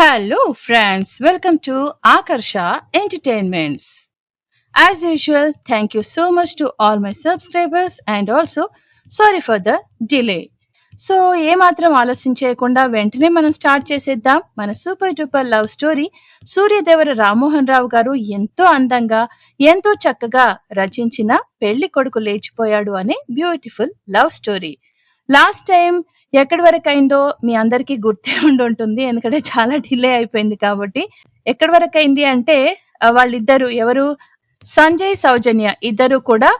Hello, friends. Welcome to Akarsha Entertainments. As usual, thank you so much to all my subscribers and also sorry for the delay. So ఏమాత్రం ఆలస్యం చేయకుండా వెంటనే మనం start చేసేద్దాం మన super duper love story. Suryadevara Rammohan Rao garu ఎంతో అందంగా ఎంతో చక్కగా రచించిన పెళ్లి కొడుకు లేచిపోయాడు అనే beautiful love story. Last time ఎక్కడి వరకయిందో మీ అందరికీ గుర్తే ఉండుంటుంది. ఎందుకంటే చాలా డిలే అయిపోయింది కాబట్టి. ఎక్కడి వరకయింది అంటే వాళ్ళిద్దరు ఎవరు? సంజయ్, సౌజన్య ఇద్దరు కూడా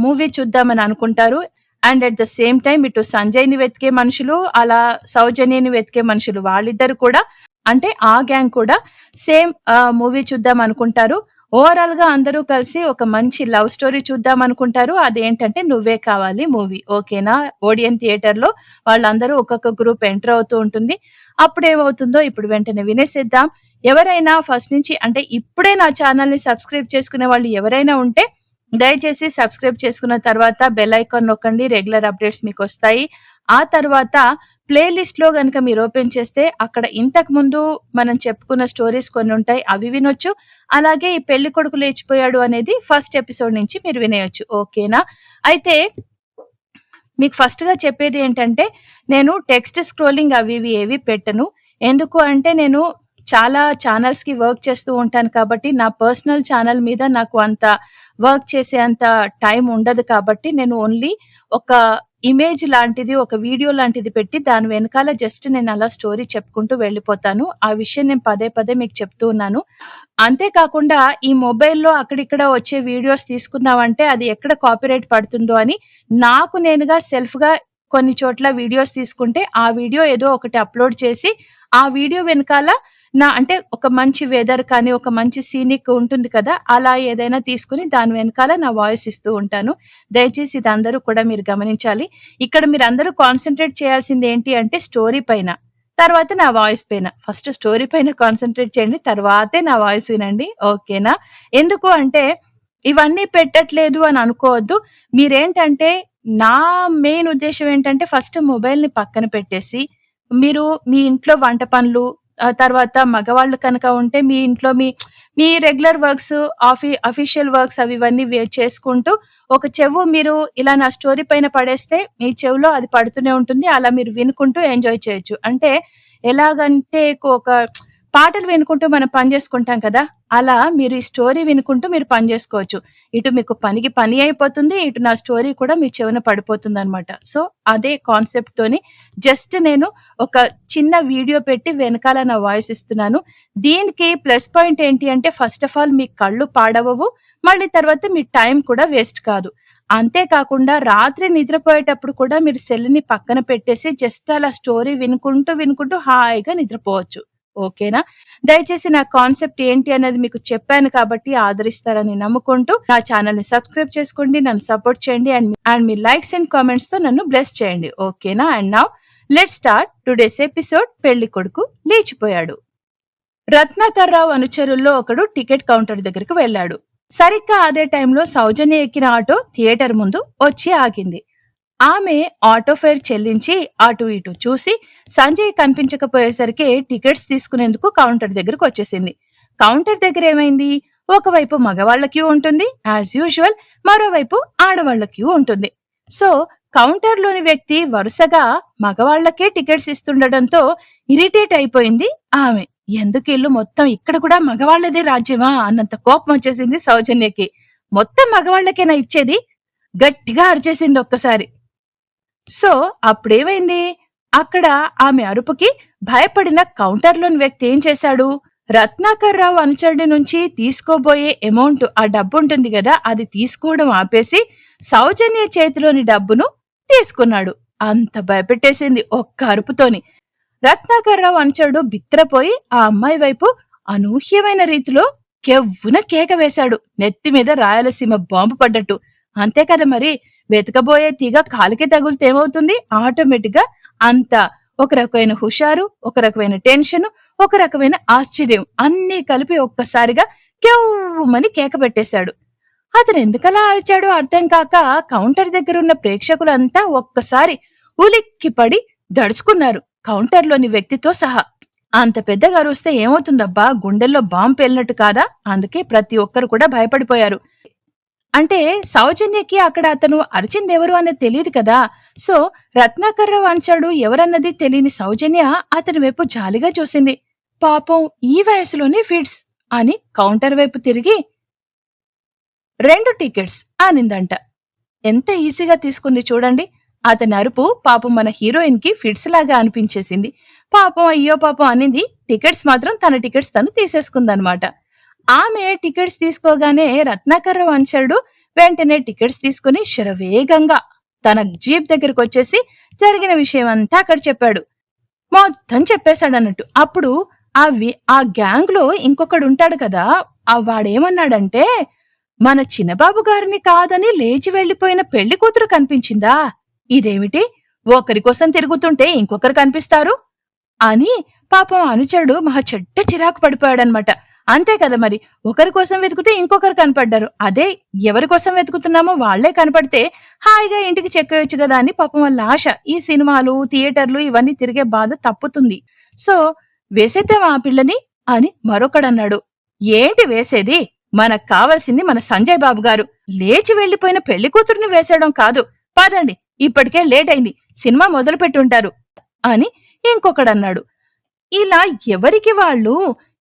మూవీ చూద్దామని అనుకుంటారు. And at the same time ఇటు సంజయ్‌ని వెతికే మనుషులు, అలా సౌజన్యని వెతికే మనుషులు వాళ్ళిద్దరు కూడా అంటే ఆ గ్యాంగ్ కూడా సేమ్ మూవీ చూద్దాం అనుకుంటారు. ఓవరాల్‌గా అందరూ కలిసి ఒక మంచి లవ్ స్టోరీ చూద్దాం అనుకుంటారు. అదేంటంటే 'నువ్వే కావాలి' మూవీ. ఓకేనా? ఓడియన్ థియేటర్‌లో వాళ్ళందరూ ఒక్కొక్క గ్రూప్ ఎంటర్ అవుతూ ఉంటుంది. అప్పుడేమవుతుందో ఇప్పుడు వెంటనే వినేసేద్దాం. ఎవరైనా ఫస్ట్ నుంచి అంటే ఇప్పుడే నా ఛానెల్‌ని సబ్స్క్రైబ్ చేసుకునే వాళ్ళు ఎవరైనా ఉంటే దయచేసి సబ్స్క్రైబ్ చేసుకున్న తర్వాత బెల్ ఐకాన్ నొక్కండి. రెగ్యులర్ అప్డేట్స్ మీకొస్తాయి. ఆ తర్వాత ప్లే లిస్ట్‌లో గనుక మీరు ఓపెన్ చేస్తే అక్కడ ఇంతకుముందు మనం చెప్పుకున్న స్టోరీస్ కొన్నుంటాయి. అవి వినొచ్చు. అలాగే ఈ పెళ్లి కొడుకు లేచిపోయాడు అనేది ఫస్ట్ ఎపిసోడ్ నుంచి మీరు వినేయొచ్చు. ఓకేనా? అయితే మీకు ఫస్ట్‌గా చెప్పేది ఏంటంటే నేను టెక్స్ట్ స్క్రోలింగ్ అవి ఇవి ఏవి పెట్టను. ఎందుకు అంటే నేను చాలా ఛానెల్స్‌కి వర్క్ చేస్తూ ఉంటాను కాబట్టి నా పర్సనల్ ఛానెల్ మీద నాకు అంత వర్క్ చేసే అంత టైం ఉండదు కాబట్టి నేను ఓన్లీ ఒక ఇమేజ్ లాంటిది, ఒక వీడియో లాంటిది పెట్టి దాని వెనకాల జస్ట్ నేను అలా స్టోరీ చెప్పుకుంటూ వెళ్ళిపోతాను. ఆ విషయం నేను పదే పదే మీకు చెప్తూ ఉన్నాను. అంతే కాకుండా ఈ మొబైల్‌లో అక్కడిక్కడ వచ్చే వీడియోస్ తీసుకున్నామంటే అది ఎక్కడ కాపీరైట్ పడుతుందో అని నాకు నేనుగా సెల్ఫ్‌గా కొన్ని చోట్ల వీడియోస్ తీసుకుంటే ఆ వీడియో ఏదో ఒకటి అప్‌లోడ్ చేసి ఆ వీడియో వెనకాల అంటే ఒక మంచి వెదర్ కానీ, ఒక మంచి సీనిక్ ఉంటుంది కదా! అలా ఏదైనా తీసుకొని దాని వెనకాల నా వాయిస్ ఇస్తూ ఉంటాను. దయచేసి ఇది అందరూ కూడా మీరు గమనించాలి. ఇక్కడ మీరందరూ కాన్సంట్రేట్ చేయాల్సింది ఏంటి అంటే స్టోరీ పైన. తర్వాత నా వాయిస్ పైన. ఫస్ట్ స్టోరీ పైన కాన్సంట్రేట్ చేయండి. తర్వాతే నా వాయిస్ వినండి. ఓకేనా? ఎందుకు అంటే ఇవన్నీ పెట్టట్లేదు అని అనుకోవద్దు. మీరేంటంటే నా మెయిన్ ఉద్దేశ్యం ఏంటంటే ఫస్ట్ మొబైల్‌ని పక్కన పెట్టేసి మీరు మీ ఇంట్లో వంట పనులు తర్వాత మగవాళ్ళు కనుక ఉంటే మీ ఇంట్లో మీ రెగ్యులర్ వర్క్స్, అఫీషియల్ వర్క్స్ అవి ఇవన్నీ చేసుకుంటూ ఒక చెవు మీరు ఇలా నా స్టోరీ పైన పడేస్తే మీ చెవిలో అది పడుతూనే ఉంటుంది. అలా మీరు వినుకుంటూ ఎంజాయ్ చేయొచ్చు. అంటే ఎలాగంటే ఒక పాటలు వినుకుంటూ మనం పని చేసుకుంటాం కదా! అలా మీరు ఈ స్టోరీ వినుకుంటూ మీరు పని చేసుకోవచ్చు. ఇటు మీకు పనికి పని అయిపోతుంది. ఇటు నా స్టోరీ కూడా మీ చెవిన పడిపోతుందనమాట. సో, అదే కాన్సెప్ట్‌తోని జస్ట్ నేను ఒక చిన్న వీడియో పెట్టి వెనకాల నా వాయిస్ ఇస్తున్నాను. దీనికి ప్లస్ పాయింట్ ఏంటి అంటే ఫస్ట్ ఆఫ్ ఆల్ మీ కళ్ళు పాడవవు. మళ్ళీ తర్వాత మీ టైం కూడా వేస్ట్ కాదు. అంతే కాకుండా రాత్రి నిద్రపోయేటప్పుడు కూడా మీరు సెల్‌ని పక్కన పెట్టేసి జస్ట్ అలా స్టోరీ వినుకుంటూ, వినుకుంటూ హాయిగా నిద్రపోవచ్చు. ఓకేనా? దయచేసి నా కాన్సెప్ట్ ఏంటి అనేది మీకు చెప్పాను కాబట్టి ఆదరిస్తారని నమ్ముకుంటూ నా ఛానెల్‌ని సబ్స్క్రైబ్ చేసుకోండి. నన్ను సపోర్ట్ చేయండి. అండ్ మీ లైక్స్ అండ్ కామెంట్స్‌తో నన్ను బ్లెస్ చేయండి. ఓకేనా? And now let's start today's episode. పెళ్లి కొడుకు లేచిపోయాడు. రత్నాకర్ రావు అనుచరుల్లో ఒకడు టికెట్ కౌంటర్ దగ్గరికి వెళ్ళాడు. సరిగ్గా అదే టైంలో సౌజన్య ఎక్కిన ఆటో థియేటర్ ముందు వచ్చి ఆగింది. ఆమె ఆటో ఫేర్ చెల్లించి అటు ఇటు చూసి సంజయ్ కనిపించకపోయేసరికి టికెట్స్ తీసుకునేందుకు కౌంటర్ దగ్గరకు వచ్చేసింది. కౌంటర్ దగ్గర ఏమైంది? ఒకవైపు మగవాళ్ల క్యూ ఉంటుంది యాజ్ యూజువల్, మరోవైపు ఆడవాళ్ల క్యూ ఉంటుంది. సో కౌంటర్లోని వ్యక్తి వరుసగా మగవాళ్లకే టికెట్స్ ఇస్తుండటంతో ఇరిటేట్ అయిపోయింది ఆమె. ఎందుకు ఇల్లు మొత్తం ఇక్కడ కూడా మగవాళ్లదే రాజ్యమా అన్నంత కోపం వచ్చేసింది సౌజన్యకి. మొత్తం మగవాళ్లకేనా ఇచ్చేది? గట్టిగా అరిచేసింది ఒక్కసారి. సో అప్పుడేమైంది? అక్కడ ఆమె అరుపుకి భయపడిన కౌంటర్‌లోని వ్యక్తి ఏం చేశాడు? రత్నాకర్ రావు అనుచరుడి నుంచి తీసుకోబోయే అమౌంట్ ఆ డబ్బుంటుంది గదా! అది తీసుకోవడం ఆపేసి సౌజన్య చేతిలోని డబ్బును తీసుకున్నాడు. అంత భయపెట్టేసింది ఒక్క అరుపుతోని. రత్నాకర్ రావు అనుచరుడు బిత్తరపోయి ఆ అమ్మాయి వైపు అనూహ్యమైన రీతిలో కెవ్వున కేక వేశాడు. నెత్తి మీద రాయలసీమ బాంబు పడ్డట్టు. అంతే కదా మరి! వెతకబోయే తీగ కాలికి తగులితే ఏమవుతుంది? ఆటోమేటిక్ గా అంత ఒక రకమైన హుషారు, ఒక రకమైన టెన్షన్, ఒక రకమైన ఆశ్చర్యం అన్నీ కలిపి ఒక్కసారిగా కెవ్వుమని కేక పెట్టేశాడు. అతను ఎందుకలా అరిచాడో అర్థం కాక కౌంటర్ దగ్గరున్న ప్రేక్షకులంతా ఒక్కసారి ఉలిక్కిపడి దడుచుకున్నారు, కౌంటర్లోని వ్యక్తితో సహా. అంత పెద్దగా అరుస్తే ఏమవుతుందబ్బా? గుండెల్లో బాంబు పేలినట్టు కాదా? అందుకే ప్రతి ఒక్కరు కూడా భయపడిపోయారు. అంటే సౌజన్యకి అక్కడ అతను అరిచిందెవరు అనేది తెలీదు కదా! సో, రత్నాకర్రావు అరిచాడు ఎవరన్నది తెలియని సౌజన్య అతని వైపు జాలిగా చూసింది. పాపం ఈ వయసులోనే ఫిట్స్ అని కౌంటర్ వైపు తిరిగి 2 టికెట్స్ అనిందంట. ఎంత ఈజీగా తీసుకుంది చూడండి. అతని అరుపు పాపం మన హీరోయిన్‌కి ఫిట్స్ లాగా అనిపించేసింది. పాపం అయ్యో పాపం అనింది. టికెట్స్ మాత్రం తన టికెట్స్ తను తీసేసుకుందనమాట. ఆమె టికెట్స్ తీసుకోగానే రత్నాకర్రావు అనుచరుడు వెంటనే టికెట్స్ తీసుకొని శరవేగంగా తన జీప్ దగ్గరకొచ్చేసి జరిగిన విషయమంతా అక్కడ చెప్పాడు. మొత్తం చెప్పేశాడన్నట్టు. అప్పుడు ఆ గ్యాంగ్‌లో ఇంకొకడుంటాడు కదా! వాడేమన్నాడంటే, "మన చిన్నబాబు గారిని కాదని లేచి వెళ్ళిపోయిన పెళ్లి కూతురు కనిపించిందా? ఇదేమిటి? ఒకరి కోసం తిరుగుతుంటే ఇంకొకరు కనిపిస్తారు?" అని పాపం అనుచరుడు మహా చెడ్డ చిరాకు పడిపోయాడనమాట. అంతే కదా మరి. ఒకరి కోసం వెతికితే ఇంకొకరు కనపడ్డారు. అదే ఎవరి కోసం వెతుకుతున్నామో వాళ్ళే కనపడితే హాయిగా ఇంటికి చెక్కేయొచ్చు గదా అని పాపం వాళ్ళ ఆశ. ఈ సినిమాలు, థియేటర్లు ఇవన్నీ తిరిగే బాధ తప్పుతుంది. సో, వేసేద్దామా ఆ పిల్లని? అని మరొకడన్నాడు. ఏంటి వేసేది? మనకు కావాల్సింది మన సంజయ్ బాబు గారు. లేచి వెళ్ళిపోయిన పెళ్లి కూతుర్ని వేసేయడం కాదు. పదండి, ఇప్పటికే లేటయింది. సినిమా మొదలుపెట్టుంటారు అని ఇంకొకడన్నాడు. ఇలా ఎవరికి వాళ్ళు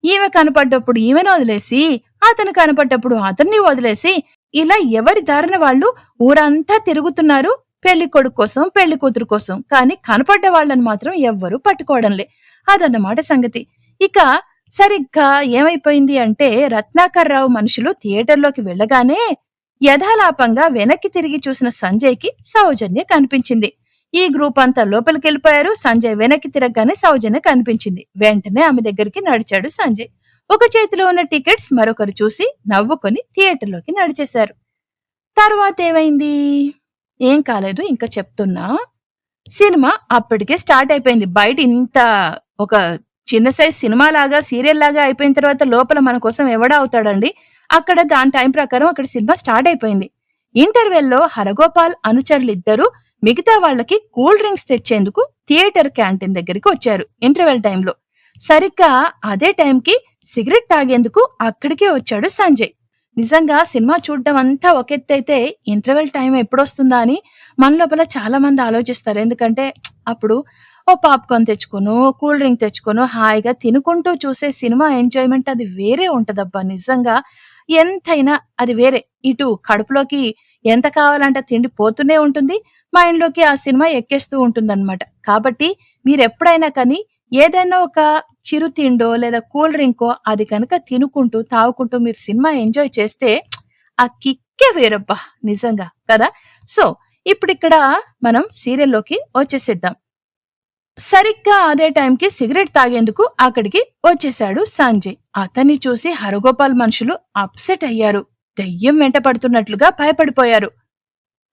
ఈమె కనపడ్డప్పుడు ఈమెను వదిలేసి, అతను కనపడ్డప్పుడు అతన్ని వదిలేసి, ఇలా ఎవరి దారిన వాళ్ళు ఊరంతా తిరుగుతున్నారు పెళ్లికొడుకు కోసం, పెళ్లి కూతురు కోసం. కానీ కనపడ్డ వాళ్ళని మాత్రం ఎవ్వరూ పట్టుకోవడంలే. అదన్నమాట సంగతి. ఇక సరిగ్గా ఏమైపోయింది అంటే రత్నాకర్రావు మనుషులు థియేటర్‌లోకి వెళ్ళగానే యథాలాపంగా వెనక్కి తిరిగి చూసిన సంజయ్‌కి సౌజన్య కనిపించింది. ఈ గ్రూప్ అంతా లోపలికెళ్ళిపోయారు. సంజయ్ వెనక్కి తిరగగానే సౌజన్య కనిపించింది. వెంటనే ఆమె దగ్గరికి నడిచాడు సంజయ్. ఒక చేతిలో ఉన్న టికెట్స్ మరొకరు చూసి నవ్వుకొని థియేటర్‌లోకి నడిచేశారు. తరువాతేమైంది? ఏం కాలేదు, ఇంకా చెప్తున్నా. సినిమా అప్పటికే స్టార్ట్ అయిపోయింది. బయట ఇంత ఒక చిన్న సైజ్ సినిమాలాగా, సీరియల్‌లాగా అయిపోయిన తర్వాత లోపల మన కోసం ఎవడాగుతాడండి? అక్కడ దాని టైం ప్రకారం అక్కడ సినిమా స్టార్ట్ అయిపోయింది. ఇంటర్వెల్‌లో హరగోపాల్ అనుచరులిద్దరూ మిగతా వాళ్ళకి కూల్ డ్రింక్స్ తెచ్చేందుకు థియేటర్ క్యాంటీన్ దగ్గరికి వచ్చారు ఇంటర్వెల్ టైంలో. సరిగ్గా అదే టైంకి సిగరెట్ తాగేందుకు అక్కడికే వచ్చాడు సంజయ్. నిజంగా సినిమా చూడ్డం అంతా ఒక ఎత్తైతే ఇంటర్వెల్ టైం ఎప్పుడొస్తుందా అని మన లోపల చాలా మంది ఆలోచిస్తారు. ఎందుకంటే అప్పుడు ఓ పాప్‌కార్న్ తెచ్చుకోనో, కూల్ డ్రింక్ తెచ్చుకోనో హాయిగా తినుకుంటూ చూసే సినిమా ఎంజాయ్‌మెంట్ అది వేరే ఉంటదబ్బా! నిజంగా ఎంతైనా అది వేరే. ఇటు కడుపులోకి ఎంత కావాలంటే తిండి పోతూనే ఉంటుంది. మైండ్‌లోకి ఆ సినిమా ఎక్కేస్తూ ఉంటుందన్నమాట. కాబట్టి మీరెప్పుడైనా కానీ ఏదైనా ఒక చిరు తిండో లేదా కూల్ డ్రింకో అది కనుక తినుకుంటూ, తాగుకుంటూ మీరు సినిమా ఎంజాయ్ చేస్తే ఆ కిక్కే వేరబ్బా! నిజంగా కదా! సో, ఇప్పుడిక్కడ మనం సీరియల్‌లోకి వచ్చేసేద్దాం. సరిగ్గా అదే టైంకి సిగరెట్ తాగేందుకు అక్కడికి వచ్చేశాడు సంజయ్. అతన్ని చూసి హరగోపాల్ మనుషులు అప్సెట్ అయ్యారు. దెయ్యం వెంట పడుతున్నట్లుగా భయపడిపోయారు.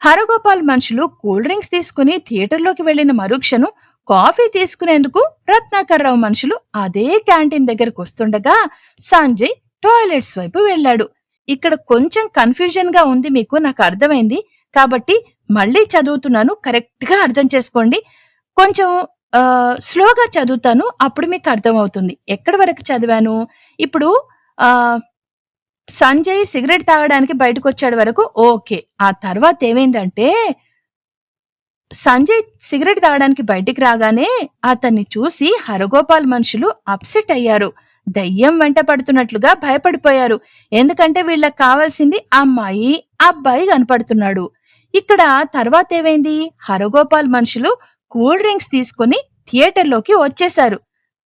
హరగోపాల్ మనుషులు కూల్ డ్రింక్స్ తీసుకుని థియేటర్‌లోకి వెళ్లిన మరుక్షణం కాఫీ తీసుకునేందుకు రత్నాకర్రావు మనుషులు అదే క్యాంటీన్ దగ్గరకొస్తుండగా సంజయ్ టాయిలెట్స్ వైపు వెళ్ళాడు. ఇక్కడ కొంచెం కన్‌ఫ్యూజన్‌గా ఉంది మీకు, నాకు అర్థమైంది. కాబట్టి మళ్ళీ చదువుతున్నాను, కరెక్ట్‌గా అర్థం చేసుకోండి. కొంచెం స్లోగా చదువుతాను. అప్పుడు మీకు అర్థమవుతుంది. ఎక్కడి వరకు చదివాను? ఇప్పుడు ఆహ్, సంజయ్ సిగరెట్ తాగడానికి బయటకొచ్చాడు వరకు ఓకే. ఆ తర్వాతేమైందంటే సంజయ్ సిగరెట్ తాగడానికి బయటికి రాగానే అతన్ని చూసి హరగోపాల్ మనుషులు అప్సెట్ అయ్యారు. దయ్యం వెంట పడుతున్నట్లుగా భయపడిపోయారు. ఎందుకంటే వీళ్ళకి కావాల్సింది అమ్మాయి, అబ్బాయి కనపడుతున్నాడు. ఇక్కడ తర్వాతేమైంది? హరగోపాల్ మనుషులు కూల్ డ్రింక్స్ తీసుకుని థియేటర్‌లోకి వచ్చేశారు.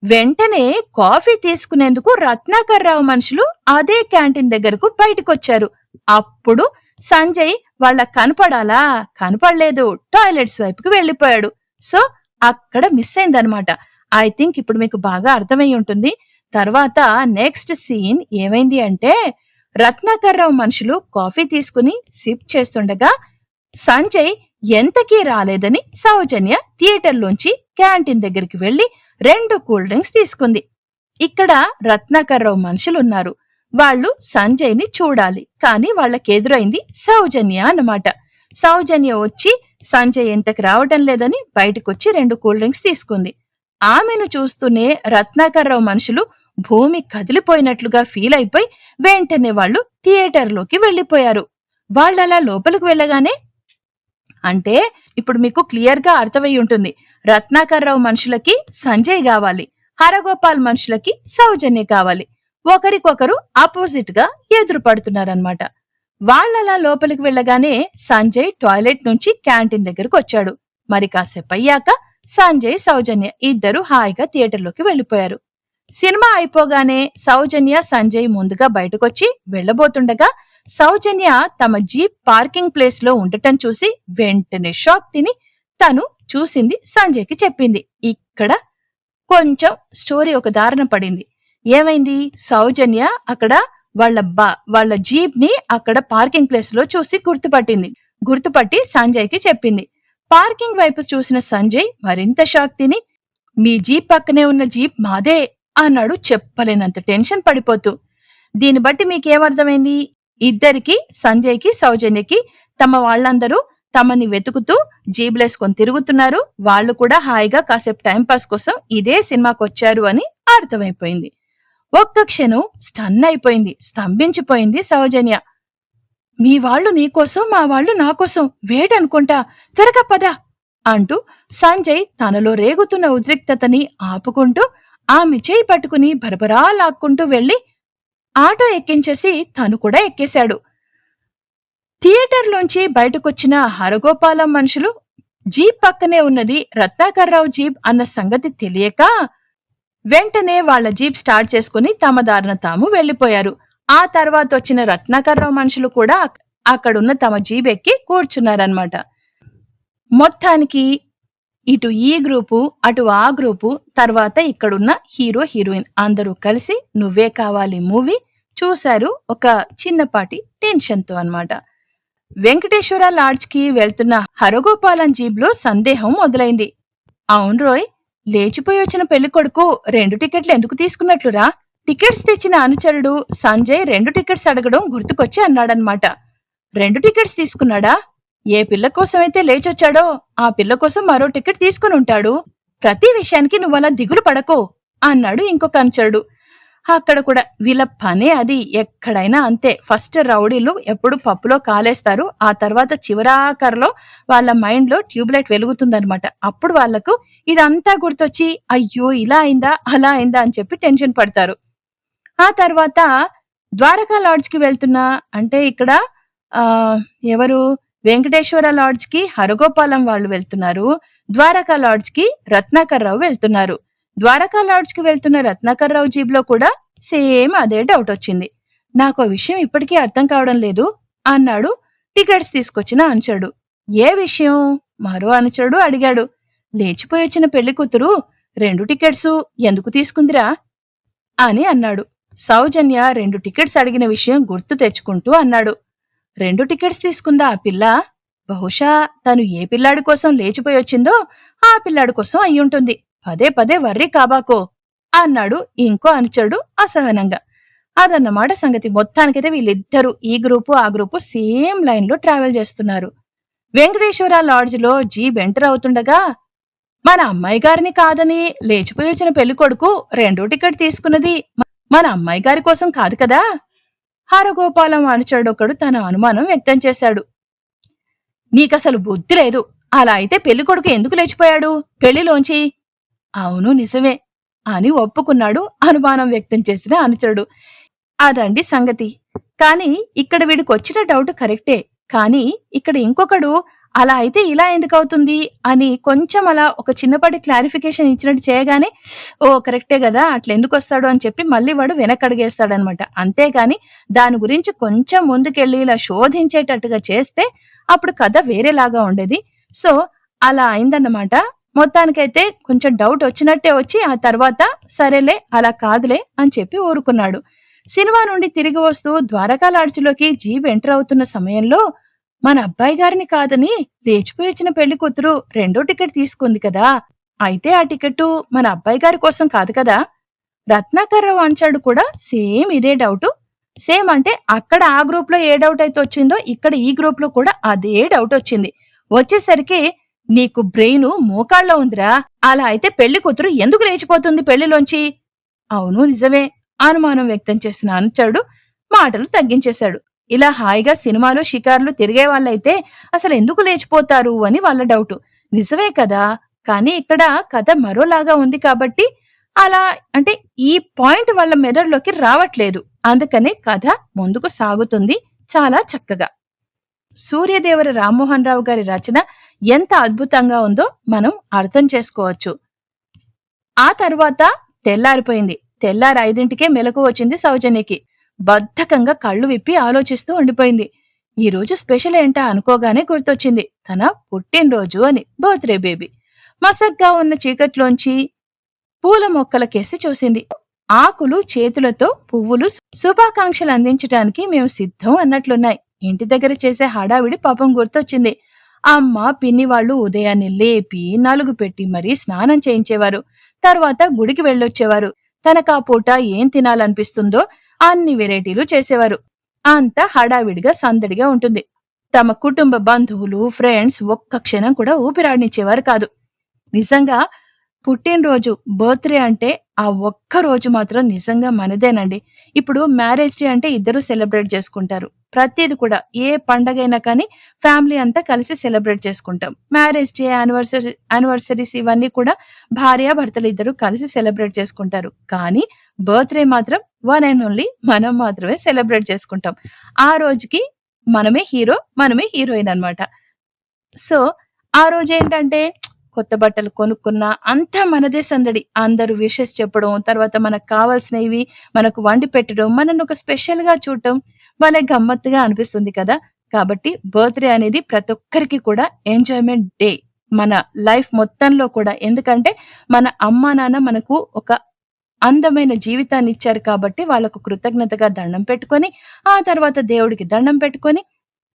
వెంటనే కాఫీ తీసుకునేందుకు రత్నాకర్రావు మనుషులు అదే క్యాంటీన్ దగ్గరకు బయటికొచ్చారు. అప్పుడు సంజయ్ వాళ్ళకి కనపడాలా? కనపడలేదు. టాయిలెట్స్ వైపుకి వెళ్ళిపోయాడు. సో, అక్కడ మిస్ అయిందనమాట. ఐ థింక్ ఇప్పుడు మీకు బాగా అర్థమై ఉంటుంది. తర్వాత నెక్స్ట్ సీన్ ఏమైంది అంటే, రత్నాకర్రావు మనుషులు కాఫీ తీసుకుని సిప్ చేస్తుండగా సంజయ్ ఎంతకీ రాలేదని సౌజన్య థియేటర్‌లోంచి క్యాంటీన్ దగ్గరికి వెళ్లి 2 కూల్ డ్రింక్స్ తీసుకుంది. ఇక్కడ రత్నాకర్రావు మనుషులున్నారు. వాళ్ళు సంజయ్‌ని చూడాలి. కానీ వాళ్ళకెదురైంది సౌజన్య అన్నమాట. సౌజన్య వచ్చి సంజయ్ ఎంతకి రావటం లేదని బయటకొచ్చి 2 కూల్ డ్రింక్స్ తీసుకుంది. ఆమెను చూస్తూనే రత్నాకర్రావు మనుషులు భూమి కదిలిపోయినట్లుగా ఫీల్ అయిపోయి వెంటనే వాళ్ళు థియేటర్లోకి వెళ్లిపోయారు. వాళ్ళలా లోపలికి వెళ్ళగానే, అంటే ఇప్పుడు మీకు క్లియర్ గా అర్థమై ఉంటుంది, రత్నాకర్రావు మనుషులకి సంజయ్ కావాలి, హరగోపాల్ మనుషులకి సౌజన్య కావాలి. ఒకరికొకరు ఆపోజిట్ గా ఎదురు పడుతున్నారన్నమాట. వాళ్ళలా లోపలికి వెళ్ళగానే సంజయ్ టాయిలెట్ నుంచి క్యాంటీన్ దగ్గరకు వచ్చాడు. మరి కాసేపు అయ్యాక సంజయ్, సౌజన్య ఇద్దరు హాయిగా థియేటర్లోకి వెళ్లిపోయారు. సినిమా అయిపోగానే సౌజన్య, సంజయ్ ముందుగా బయటకొచ్చి వెళ్లబోతుండగా సౌజన్య తమ జీప్ పార్కింగ్ ప్లేస్ లో ఉండటం చూసి వెంటనే షాక్ తిని తను చూసింది సంజయ్కి చెప్పింది. ఇక్కడ కొంచెం స్టోరీ ఒక దారిన పడింది. ఏమైంది, సౌజన్య అక్కడ వాళ్ళ జీప్ ని అక్కడ పార్కింగ్ ప్లేస్ లో చూసి గుర్తుపట్టి సంజయ్కి చెప్పింది. పార్కింగ్ వైపు చూసిన సంజయ్ మరింత షాక్ తిని, మీ జీప్ పక్కనే ఉన్న జీప్ మాదే అన్నాడు చెప్పలేనంత టెన్షన్ పడిపోతూ. దీన్ని బట్టి మీకేమర్థమైంది, ఇద్దరికి, సంజయ్కి, సౌజన్యకి తమ వాళ్ళందరూ తమని వెతుకుతూ జీబులేసుకొని తిరుగుతున్నారు. వాళ్ళు కూడా హాయిగా కాసేపు టైంపాస్ కోసం ఇదే సినిమాకొచ్చారు అని అర్థమైపోయింది. ఒక్క క్షణం స్టన్ అయిపోయింది, స్తంభించిపోయింది సౌజన్య. మీ వాళ్ళు నీకోసం, మా వాళ్ళు నాకోసం, వేటనుకుంటా, త్వరగా పద అంటూ సంజయ్ తనలో రేగుతున్న ఉద్రిక్తతని ఆపుకుంటూ ఆమె చేయి పట్టుకుని బరబరా లాక్కుంటూ వెళ్లి ఆటో ఎక్కించేసి తను కూడా ఎక్కేశాడు. థియేటర్లోంచి బయటకొచ్చిన హరగోపాలం మనుషులు జీప్ పక్కనే ఉన్నది రత్నాకర్రావు జీప్ అన్న సంగతి తెలియక వెంటనే వాళ్ల జీప్ స్టార్ట్ చేసుకుని తమ దారిన తాము వెళ్లిపోయారు. ఆ తర్వాత వచ్చిన రత్నాకర్రావు మనుషులు కూడా అక్కడున్న తమ జీప్ ఎక్కి కూర్చున్నారన్నమాట. మొత్తానికి ఇటు ఈ గ్రూపు, అటు ఆ గ్రూపు, తర్వాత ఇక్కడున్న హీరో, హీరోయిన్ అందరూ కలిసి నువ్వే కావాలి మూవీ చూశారు ఒక చిన్నపాటి టెన్షన్తో అన్నమాట. వెంకటేశ్వర లాడ్జ్ కి వెళ్తున్న హరగోపాలం జీబ్లో సందేహం మొదలైంది. అవును రోయ్, లేచిపోయి వచ్చిన పెళ్లికొడుకు 2 టికెట్లు ఎందుకు తీసుకున్నట్లురా? టికెట్స్ తెచ్చిన అనుచరుడు సంజయ్ 2 టికెట్స్ అడగడం గుర్తుకొచ్చి అన్నాడనమాట. 2 టికెట్స్ తీసుకున్నాడా? ఏ పిల్ల కోసమైతే లేచొచ్చాడో ఆ పిల్ల కోసం మరో టికెట్ తీసుకుని ఉంటాడు. ప్రతి విషయానికి నువ్వలా దిగులు పడకో అన్నాడు ఇంకొక అనుచరుడు. అక్కడ కూడా వీళ్ళ పనే అది, ఎక్కడైనా అంతే. ఫస్ట్ రౌడీలు ఎప్పుడు పప్పులో కాలేస్తారు, ఆ తర్వాత చివరాకర్లో వాళ్ళ మైండ్ లో ట్యూబ్లైట్ వెలుగుతుందనమాట. అప్పుడు వాళ్లకు ఇదంతా గుర్తొచ్చి అయ్యో ఇలా అయిందా అలా అయిందా అని చెప్పి టెన్షన్ పడతారు. ఆ తర్వాత ద్వారకా లాడ్జ్ కి వెళ్తున్నా అంటే ఇక్కడ ఎవరు, వెంకటేశ్వర లాడ్జ్ కి హరగోపాలం వాళ్ళు వెళ్తున్నారు, ద్వారకా లాడ్జ్ కి రత్నాకర్రావు వెళ్తున్నారు. ద్వారకా లాడ్జ్ కి వెళ్తున్న రత్నాకర్రావు జీబ్ లో కూడా సేమ్ అదే డౌట్ వచ్చింది. నాకు ఆ విషయం ఇప్పటికీ అర్థం కావడం లేదు అన్నాడు టికెట్స్ తీసుకొచ్చిన అనుచరుడు. ఏ విషయం? మరో అనుచరుడు అడిగాడు. లేచిపోయి వచ్చిన పెళ్లి కూతురు 2 టికెట్స్ ఎందుకు తీసుకుందిరా అని అన్నాడు. సౌజన్య 2 టికెట్స్ అడిగిన విషయం గుర్తు తెచ్చుకుంటూ అన్నాడు. 2 టికెట్స్ తీసుకుందా ఆ పిల్ల? బహుశా తను ఏ పిల్లాడి కోసం లేచిపోయి వచ్చిందో ఆ పిల్లాడి కోసం అయ్యుంటుంది. పదే పదే వర్రీ కాబాకో అన్నాడు ఇంకో అనుచరుడు అసహనంగా. అదన్నమాట సంగతి. మొత్తానికైతే వీళ్ళిద్దరూ ఈ గ్రూపు ఆ గ్రూపు సేమ్ లైన్ లో ట్రావెల్ చేస్తున్నారు. వెంకటేశ్వర లాడ్జ్ లో జీప్ ఎంటర్ అవుతుండగా మన అమ్మాయి గారిని కాదని లేచిపోయి వచ్చిన పెళ్లి కొడుకు 2 టికెట్ తీసుకున్నది మన అమ్మాయి గారి కోసం కాదు కదా? హరగోపాలం అనుచరుడొకడు తన అనుమానం వ్యక్తం చేశాడు. నీకసలు బుద్ధి లేదు. అలా అయితే పెళ్లి కొడుకు ఎందుకు లేచిపోయాడు పెళ్లిలోంచి? అవును నిజమే అని ఒప్పుకున్నాడు అనుమానం వ్యక్తం చేసిన అనుచరుడు. అదండి సంగతి. కాని ఇక్కడ వీడికొచ్చిన డౌట్ కరెక్టే. కానీ ఇక్కడ ఇంకొకడు అలా అయితే ఇలా ఎందుకవుతుంది అని కొంచెం అలా ఒక చిన్నపాటి క్లారిఫికేషన్ ఇచ్చినట్టు చేయగానే ఓ కరెక్టే కదా, అట్లెందుకు వస్తాడు అని చెప్పి మళ్ళీ వాడు వెనకడిగేస్తాడనమాట. అంతేగాని దాని గురించి కొంచెం ముందుకెళ్ళి ఇలా శోధించేటట్టుగా చేస్తే అప్పుడు కథ వేరేలాగా ఉండేది. సో అలా అయిందన్నమాట. మొత్తానికైతే కొంచెం డౌట్ వచ్చినట్టే వచ్చి ఆ తర్వాత సరేలే అలా కాదులే అని చెప్పి ఊరుకున్నాడు. సినిమా నుండి తిరిగి వస్తూ ద్వారకా లాడ్జిలోకి జీప్ ఎంటర్ అవుతున్న సమయంలో మన అబ్బాయి గారిని కాదని లేచిపోయి వచ్చిన పెళ్లి కూతురు 2 టికెట్ తీసుకుంది కదా, అయితే ఆ టికెట్ మన అబ్బాయి గారి కోసం కాదు కదా? రత్నాకర్రావు అంచాడు కూడా సేమ్ ఇదే డౌట్. సేమ్ అంటే అక్కడ ఆ గ్రూప్ లో ఏ డౌట్ అయితే వచ్చిందో ఇక్కడ ఈ గ్రూప్ లో కూడా అదే డౌట్ వచ్చింది. వచ్చేసరికి నీకు బ్రెయిను మోకాళ్ళలో ఉందిరా. అలా అయితే పెళ్లి కూతురు ఎందుకు లేచిపోతుంది పెళ్లిలోంచి? అవును నిజమే. అనుమానం వ్యక్తం చేసిన అనుచరుడు మాటలు తగ్గించేశాడు. ఇలా హాయిగా సినిమాలు షికార్లు తిరిగేవాళ్ళైతే అసలెందుకు లేచిపోతారు అని వాళ్ళ డౌటు. నిజమే కదా! కానీ ఇక్కడ కథ మరోలాగా ఉంది కాబట్టి అలా అంటే ఈ పాయింట్ వాళ్ళ మెదడులోకి రావట్లేదు. అందుకని కథ ముందుకు సాగుతుంది చాలా చక్కగా. సూర్యదేవర రామ్మోహన్ రావు గారి రచన ఎంత అద్భుతంగా ఉందో మనం అర్థం చేసుకోవచ్చు. ఆ తర్వాత తెల్లారిపోయింది. తెల్లారి 5కే మెలకువ వచ్చింది సౌజన్యకి. బద్ధకంగా కళ్ళు విప్పి ఆలోచిస్తూ ఉండిపోయింది. ఈ రోజు స్పెషల్ ఏంటా అనుకోగానే గుర్తొచ్చింది తన పుట్టినరోజు అని. Birthday baby. మసగ్గా ఉన్న చీకట్లోంచి పూల మొక్కల కేసి చూసింది. ఆకులు చేతులతో పువ్వులు శుభాకాంక్షలు అందించటానికి మేము సిద్ధం అన్నట్లున్నాయి. ఇంటి దగ్గర చేసే హడావిడి పాపం గుర్తొచ్చింది. అమ్మ పిన్ని వాళ్ళు ఉదయాన్నే లేపి నలుగు పెట్టి మరీ స్నానం చేయించేవారు. తర్వాత గుడికి వెళ్ళొచ్చేవారు. తనకా పూట ఏం తినాలనిపిస్తుందో అన్ని వెరైటీలు చేసేవారు. అంతా హడావిడిగా సందడిగా ఉంటుంది. తమ కుటుంబ బంధువులు ఫ్రెండ్స్ ఒక్క క్షణం కూడా ఊపిరాడనిచ్చేవారు కాదు. నిజంగా పుట్టినరోజు బర్త్డే అంటే ఆ ఒక్క రోజు మాత్రం నిజంగా మనదేనండి. ఇప్పుడు మ్యారేజ్ డే అంటే ఇద్దరు సెలబ్రేట్ చేసుకుంటారు. ప్రతిది కూడా ఏ పండగైనా కానీ ఫ్యామిలీ అంతా కలిసి సెలబ్రేట్ చేసుకుంటాం. మ్యారేజ్ డే యానివర్సరీస్ ఇవన్నీ కూడా భార్యాభర్తలు ఇద్దరు కలిసి సెలబ్రేట్ చేసుకుంటారు. కానీ బర్త్డే మాత్రం వన్ అండ్ ఓన్లీ మనం మాత్రమే సెలబ్రేట్ చేసుకుంటాం. ఆ రోజుకి మనమే హీరో, మనమే హీరోయిన్ అన్నమాట. సో ఆ రోజు ఏంటంటే కొత్త బట్టలు కొనుక్కున్నా అంతా మనదే సందడి. అందరూ విషెస్ చెప్పడం, తర్వాత మనకు కావాల్సినవి మనకు వండి పెట్టడం, మనల్ని ఒక స్పెషల్ గా చూడటం భలే గమ్మత్తుగా అనిపిస్తుంది కదా! కాబట్టి బర్త్డే అనేది ప్రతి ఒక్కరికి కూడా ఎంజాయ్‌మెంట్ డే. మన లైఫ్ మొత్తంలో కూడా. ఎందుకంటే మన అమ్మా నాన్న మనకు ఒక అందమైన జీవితాన్ని ఇచ్చారు కాబట్టి వాళ్ళకు కృతజ్ఞతగా దండం పెట్టుకొని, ఆ తర్వాత దేవుడికి దండం పెట్టుకొని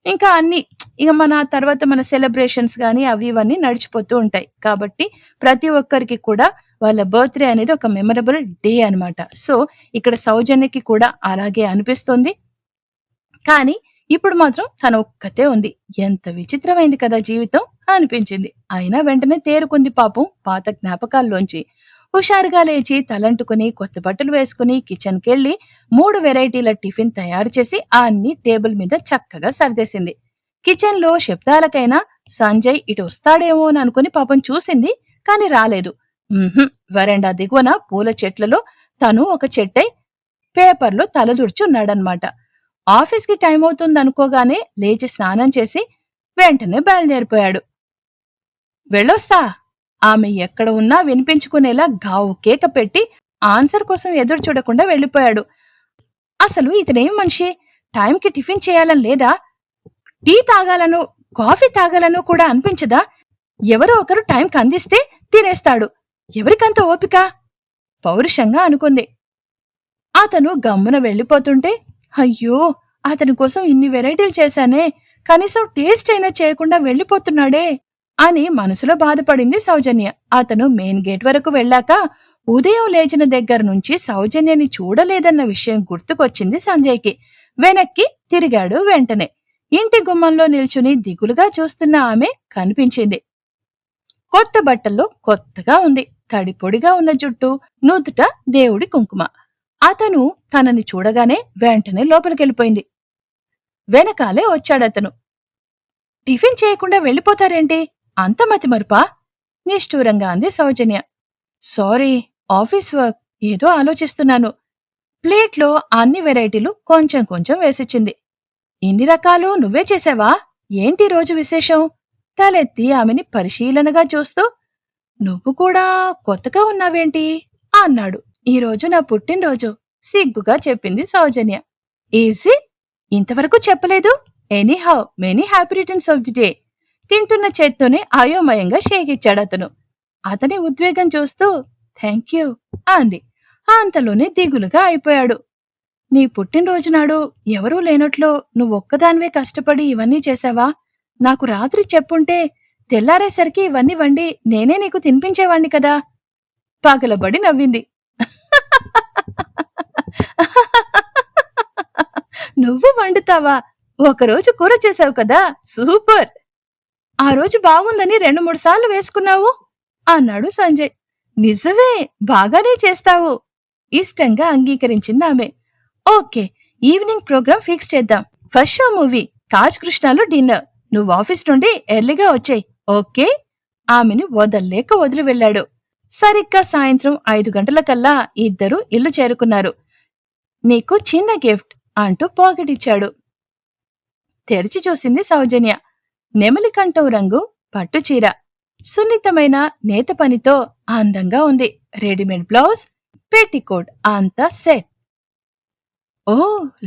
ఇంకా అన్ని ఇక మన తర్వాత మన సెలబ్రేషన్స్ గాని అవి ఇవన్నీ నడిచిపోతూ ఉంటాయి. కాబట్టి ప్రతి ఒక్కరికి కూడా వాళ్ళ బర్త్‌డే అనేది ఒక మెమరబుల్ డే అన్నమాట. సో, ఇక్కడ సౌజన్యకి కూడా అలాగే అనిపిస్తుంది. కానీ ఇప్పుడు మాత్రం తను ఒక్కతే ఉంది. ఎంత విచిత్రమైంది కదా జీవితం అనిపించింది. అయినా వెంటనే తేరుకుంది పాపం పాత జ్ఞాపకాల్లోంచి. హుషారుగా లేచి తలంటుకుని కొత్త బట్టలు వేసుకుని కిచెన్‌కెళ్ళి 3 వెరైటీల టిఫిన్ తయారు చేసి అన్నీ టేబుల్ మీద చక్కగా సర్దేసింది. కిచెన్‌లో శబ్దాలకైనా సంజయ్ ఇటు వస్తాడేమోననుకుని పాపం చూసింది. కానీ రాలేదు. వరండా దిగువన పూల చెట్లలో తను ఒక చెట్టై పేపర్‌లో తలదూర్చున్నాడన్నమాట. ఆఫీస్‌కి టైమవుతుందనుకోగానే లేచి స్నానం చేసి వెంటనే బయలుదేరిపోయాడు. వెళ్ళొస్తా. ఆమె ఎక్కడ ఉన్నా వినిపించుకునేలా గావు కేక పెట్టి ఆన్సర్ కోసం ఎదురు చూడకుండా వెళ్ళిపోయాడు. అసలు ఇతనేం మనిషి? టైంకి టిఫిన్ చేయాలని లేదా? టీ తాగాలనో కాఫీ తాగాలనో కూడా అనిపించదా? ఎవరో ఒకరు టైంకి అందిస్తే తినేస్తాడు. ఎవరికంత ఓపిక? పౌరుషంగా అనుకుంది. అతను గమ్మున వెళ్ళిపోతుంటే అయ్యో అతని కోసం ఇన్ని వెరైటీలు చేశానే, కనీసం టేస్ట్ అయినా చేయకుండా వెళ్ళిపోతున్నాడే అని మనసులో బాధపడింది సౌజన్య. అతను మెయిన్ గేట్ వరకు వెళ్ళాక ఉదయం లేచిన దగ్గర నుంచి సౌజన్యని చూడలేదన్న విషయం గుర్తుకొచ్చింది సంజయ్కి. వెనక్కి తిరిగాడు. వెంటనే ఇంటి గుమ్మంలో నిల్చుని దిగులుగా చూస్తున్న ఆమె కనిపించింది. కొత్త బట్టల్లో కొత్తగా ఉంది. తడిపొడిగా ఉన్న జుట్టు, నుదుట దేవుడి కుంకుమ. అతను తనని చూడగానే వెంటనే లోపలికెళ్ళిపోయింది. వెనకాలే వచ్చాడతను. టిఫిన్ చేయకుండా వెళ్ళిపోతారేంటి? అంత మతిమరుపా? నిష్ఠూరంగా అంది సౌజన్య. సారీ, ఆఫీస్ వర్క్, ఏదో ఆలోచిస్తున్నాను. ప్లేట్లో అన్ని వెరైటీలు కొంచెం కొంచెం వేసిచ్చింది. ఇన్ని రకాలు నువ్వే చేసావా? ఏంటి రోజు విశేషం? తలెత్తి ఆమెని పరిశీలనగా చూస్తూ నువ్వు కూడా కొత్తగా ఉన్నావేంటి అన్నాడు. ఈరోజు నా పుట్టినరోజు సిగ్గుగా చెప్పింది సౌజన్య. ఈజీ, ఇంతవరకు చెప్పలేదు. Anyhow many happy returns of the day. తింటున్న చేత్తోనే అయోమయంగా షేకిచ్చాడతను. అతని ఉద్వేగం చూస్తూ థ్యాంక్ యూ అంది. అంతలోనే దిగులుగా అయిపోయాడు. నీ పుట్టినరోజు నాడు ఎవరూ లేనట్లో నువ్వొక్కదానివే కష్టపడి ఇవన్నీ చేశావా? నాకు రాత్రి చెప్పుంటే తెల్లారేసరికి ఇవన్నీ వండి నేనే నీకు తినిపించేవాణ్ణి కదా. పగలబడి నవ్వింది. నువ్వు వండుతావా? ఒకరోజు కూర చేశావు కదా, సూపర్ ఆ రోజు బాగుందని 2, 3 సార్లు వేసుకున్నావు అన్నాడు సంజయ్. నిజమే, బాగానే చేస్తావు ఇష్టంగా అంగీకరించిందామె. ఓకే, ఈవినింగ్ ప్రోగ్రామ్ ఫిక్స్ చేద్దాం. ఫస్ట్ షో మూవీ, తాజ్ కృష్ణాలో డిన్నర్. నువ్వు ఆఫీస్ నుండి ఎర్లీగా వచ్చేయ్. ఓకే. ఆమెను వదల్లేక వదిలి వెళ్ళాడు. సరిగ్గా సాయంత్రం 5 గంటలకల్లా ఇద్దరూ ఇల్లు చేరుకున్నారు. నీకు చిన్న గిఫ్ట్ అంటూ పాకెట్ ఇచ్చాడు. తెరిచి చూసింది సౌజన్య. నెమలికంఠం రంగు పట్టుచీర, సున్నితమైన నేత పనితో అందంగా ఉంది. రెడీమేడ్ బ్లౌజ్, పెట్టికోట్ అంతా సెట్. ఓ,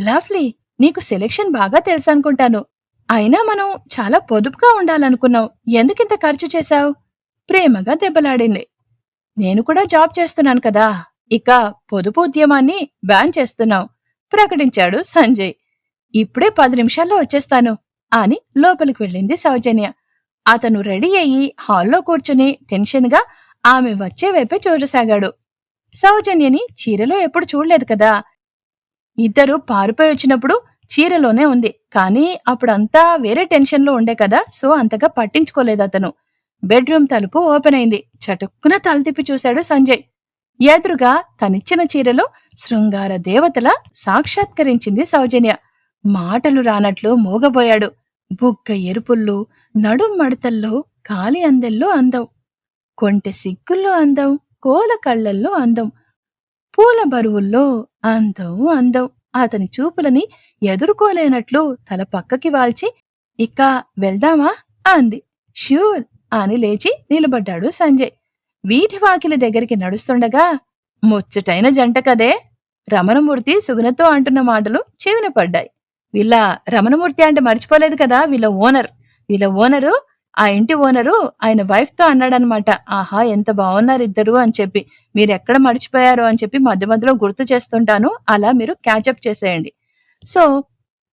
లవ్లీ. నీకు సెలెక్షన్ బాగా తెలుసనుకుంటాను. అయినా మనం చాలా పొదుపుగా ఉండాలనుకున్నావు. ఎందుకింత ఖర్చు చేశావు? ప్రేమగా దెబ్బలాడింది. నేను కూడా జాబ్ చేస్తున్నాను కదా, ఇక పొదుపు ఉద్యమాన్ని బ్యాన్ చేస్తున్నావు ప్రకటించాడు సంజయ్. ఇప్పుడే 10 నిమిషాల్లో వచ్చేస్తాను అని లోపలికి వెళ్ళింది సౌజన్య. అతను రెడీ అయ్యి హాల్లో కూర్చుని టెన్షన్గా ఆమె వచ్చే వైపే చూడసాగాడు. సౌజన్యని చీరలో ఎప్పుడు చూడలేదు కదా. ఇద్దరు పారిపోయి వచ్చినప్పుడు చీరలోనే ఉంది. కానీ అప్పుడంతా వేరే టెన్షన్లో ఉండే కదా, సో అంతగా పట్టించుకోలేదు అతను. బెడ్రూమ్ తలుపు ఓపెన్ అయింది. చటుక్కున తల తిప్పి చూశాడు సంజయ్. ఎదురుగా తనిచ్చిన చీరలో శృంగార దేవతలా సాక్షాత్కరించింది సౌజన్య. మాటలు రానట్లు మూగబోయాడు. బుగ్గ ఎరుపుల్లో, నడుం మడతల్లో, కాలి అందెల్లో అందం, కొంటె సిగ్గుల్లో అందం, కోల కళ్లల్లో అందం, పూల బరువుల్లో అందం అందం. అతని చూపులని ఎదుర్కోలేనట్లు తల పక్కకి వాల్చి, ఇక వెళ్దామా అంది. ష్యూర్ అని లేచి నిలబడ్డాడు సంజయ్. వీధి వాకిలి దగ్గరికి నడుస్తుండగా, ముచ్చటైన జంట కదే, రమణమూర్తి సుగుణతో అంటున్న మాటలు చెవిన పడ్డాయి. వీళ్ళ రమణమూర్తి అంటే మర్చిపోలేదు కదా, వీళ్ళ ఓనరు ఆ ఇంటి ఓనరు ఆయన వైఫ్ తో అన్నాడనమాట, ఆహా ఎంత బాగున్నారు ఇద్దరు అని చెప్పి. మీరెక్కడ మర్చిపోయారు అని చెప్పి మధ్య మధ్యలో గుర్తు చేస్తుంటాను, అలా మీరు క్యాచప్ చేసేయండి. సో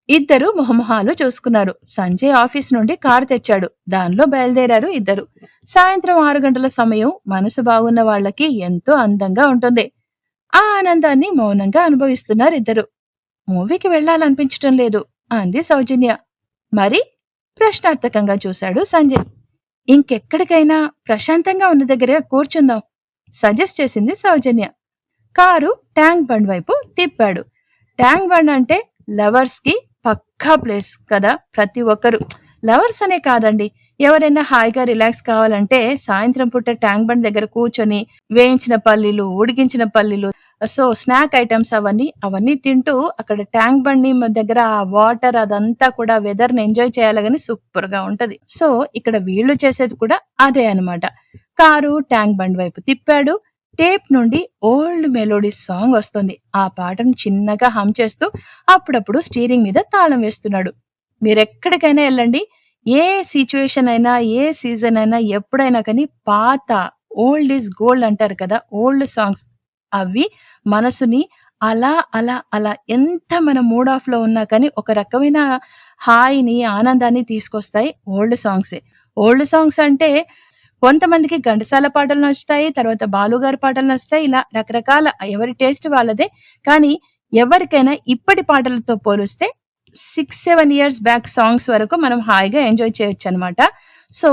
ఇద్దరు మొహమొహాలు చూసుకున్నారు. సంజయ్ ఆఫీస్ నుండి కారు తెచ్చాడు. దానిలో బయలుదేరారు ఇద్దరు. సాయంత్రం 6 గంటల సమయం మనసు బాగున్న వాళ్లకి ఎంతో అందంగా ఉంటుంది. ఆ ఆనందాన్ని మౌనంగా అనుభవిస్తున్నారు ఇద్దరు. మూవీకి వెళ్లాలనిపించటం లేదు అంది సౌజన్య. మరి ప్రశ్నార్థకంగా చూశాడు సంజయ్. ఇంకెక్కడికైనా ప్రశాంతంగా ఉన్న దగ్గర కూర్చుందాం సజెస్ట్ చేసింది సౌజన్య. కారు ట్యాంక్ బండ్ వైపు తిప్పాడు. ట్యాంక్ బండ్ అంటే లవర్స్ కి పక్కా ప్లేస్ కదా. ప్రతి ఒక్కరు, లవర్స్ అనే కాదండి, ఎవరైనా హాయిగా రిలాక్స్ కావాలంటే సాయంత్రం పూట ట్యాంక్ బండ్ దగ్గర కూర్చొని వేయించిన పల్లీలు, ఉడికించిన పల్లీలు, సో స్నాక్ ఐటమ్స్ అవన్నీ తింటూ అక్కడ ట్యాంక్ బండ్ దగ్గర ఆ వాటర్ అదంతా కూడా వెదర్ ని ఎంజాయ్ చేయాలని సూపర్ గా ఉంటది. సో ఇక్కడ వీళ్ళు చేసేది కూడా అదే అనమాట. కారు ట్యాంక్ బండ్ వైపు తిప్పాడు. టేప్ నుండి ఓల్డ్ మెలోడీ సాంగ్ వస్తుంది. ఆ పాటను చిన్నగా హమ్ చేస్తూ అప్పుడప్పుడు స్టీరింగ్ మీద తాళం వేస్తున్నాడు. మీరెక్కడికైనా వెళ్ళండి, ఏ సిచ్యువేషన్ అయినా, ఏ సీజన్ అయినా, ఎప్పుడైనా కానీ పాత ఓల్డ్ ఈజ్ గోల్డ్ అంటారు కదా, ఓల్డ్ సాంగ్స్ అవి మనసుని అలా అలా అలా ఎంత మన మూడ్ ఆఫ్ లో ఉన్నా కానీ ఒక రకమైన హాయిని, ఆనందాన్ని తీసుకొస్తాయి ఓల్డ్ సాంగ్సే. ఓల్డ్ సాంగ్స్ అంటే కొంతమందికి ఘంటసాల పాటలు నచ్చుతాయి, తర్వాత బాలుగారి పాటలు నచ్చుతాయి, ఇలా రకరకాల ఎవరి టేస్ట్ వాళ్ళదే. కానీ ఎవరికైనా ఇప్పటి పాటలతో పోలిస్తే 6-7 ఇయర్స్ బ్యాక్ సాంగ్స్ వరకు మనం హాయిగా ఎంజాయ్ చేయొచ్చు అనమాట. సో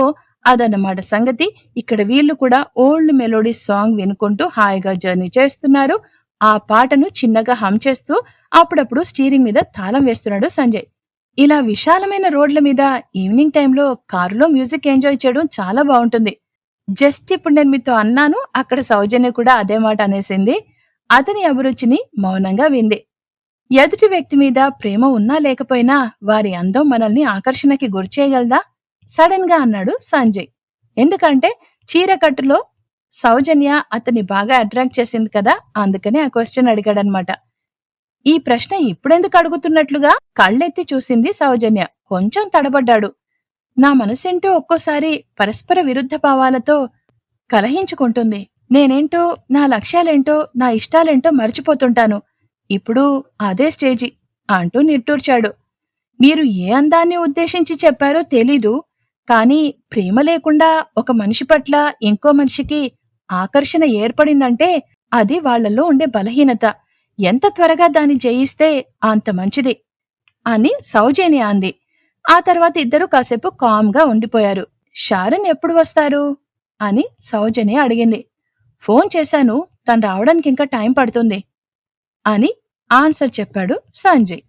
అదన్నమాట సంగతి. ఇక్కడ వీళ్ళు కూడా ఓల్డ్ మెలోడీ సాంగ్ వినుకుంటూ హాయిగా జర్నీ చేస్తున్నారు. ఆ పాటను చిన్నగా హమ్ చేస్తూ అప్పుడప్పుడు స్టీరింగ్ మీద తాళం వేస్తున్నాడు సంజయ్. ఇలా విశాలమైన రోడ్ల మీద ఈవినింగ్ టైంలో కారులో మ్యూజిక్ ఎంజాయ్ చేయడం చాలా బాగుంటుంది. జస్ట్ ఇప్పుడు నేను మీతో అన్నాను, అక్కడ సౌజన్య కూడా అదే మాట అనేసింది. అతని అభిరుచిని మౌనంగా వింది. ఎదుటి వ్యక్తి మీద ప్రేమ ఉన్నా లేకపోయినా వారి అందం మనల్ని ఆకర్షణకి గురిచేయగలదా? సడన్ గా అన్నాడు సంజయ్. ఎందుకంటే చీరకట్టులో సౌజన్య అతన్ని బాగా అట్రాక్ట్ చేసింది కదా, అందుకని ఆ క్వశ్చన్ అడిగాడనమాట. ఈ ప్రశ్న ఇప్పుడెందుకు అడుగుతున్నట్లుగా కళ్ళెత్తి చూసింది సౌజన్య. కొంచెం తడబడ్డాడు. నా మనసేంటో ఒక్కోసారి పరస్పర విరుద్ధ భావాలతో కలహించుకుంటుంది. నేనేంటో, నా లక్ష్యాలేంటో, నా ఇష్టాలేంటో మర్చిపోతుంటాను. ఇప్పుడు అదే స్టేజి అంటూ నిట్టూర్చాడు. మీరు ఏ అందాన్ని ఉద్దేశించి చెప్పారో తెలీదు, కానీ ప్రేమ లేకుండా ఒక మనిషి పట్ల ఇంకో మనిషికి ఆకర్షణ ఏర్పడిందంటే అది వాళ్లలో ఉండే బలహీనత. ఎంత త్వరగా దాన్ని జయిస్తే అంత మంచిది అని సౌజన్య అంది. ఆ తర్వాత ఇద్దరు కాసేపు కామ్గా ఉండిపోయారు. షారన్ ఎప్పుడు వస్తారు అని సౌజన్య అడిగింది. ఫోన్ చేశాను, తను రావడానికి ఇంకా టైం పడుతుంది అని ఆన్సర్ చెప్పాడు సంజయ్.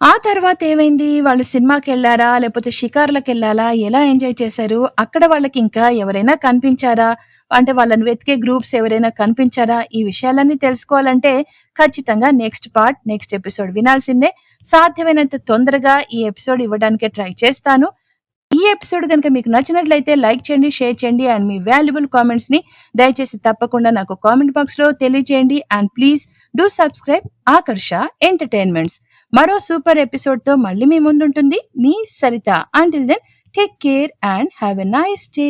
ఆ తర్వాత ఏమైంది? వాళ్ళు సినిమాకెళ్లారా? లేపోతే షికార్లకెళ్ళాలా? ఎలా ఎంజాయ్ చేశారు? అక్కడ వాళ్ళకి ఇంకా ఎవరైనా కనిపించారా? అంటే వాళ్ళని వెతికే గ్రూప్స్ ఎవరైనా కనిపించారా? ఈ విషయాలన్నీ తెలుసుకోవాలంటే ఖచ్చితంగా నెక్స్ట్ పార్ట్, నెక్స్ట్ ఎపిసోడ్ వినాల్సిందే. సాధ్యమైనంత తొందరగా ఈ ఎపిసోడ్ ఇవ్వడానికే ట్రై చేస్తాను. ఈ ఎపిసోడ్ గనుక మీకు నచ్చినట్లయితే లైక్ చేయండి, షేర్ చేయండి అండ్ మీ వాల్యుబుల్ కామెంట్స్‌ని దయచేసి తప్పకుండా నాకు కామెంట్ బాక్స్‌లో తెలియజేయండి. And please do subscribe Aakarsha entertainments. మరో సూపర్ ఎపిసోడ్‌తో మళ్ళీ మీ ముందుంటుంది మీ Saritha. Until then take care and have a nice day.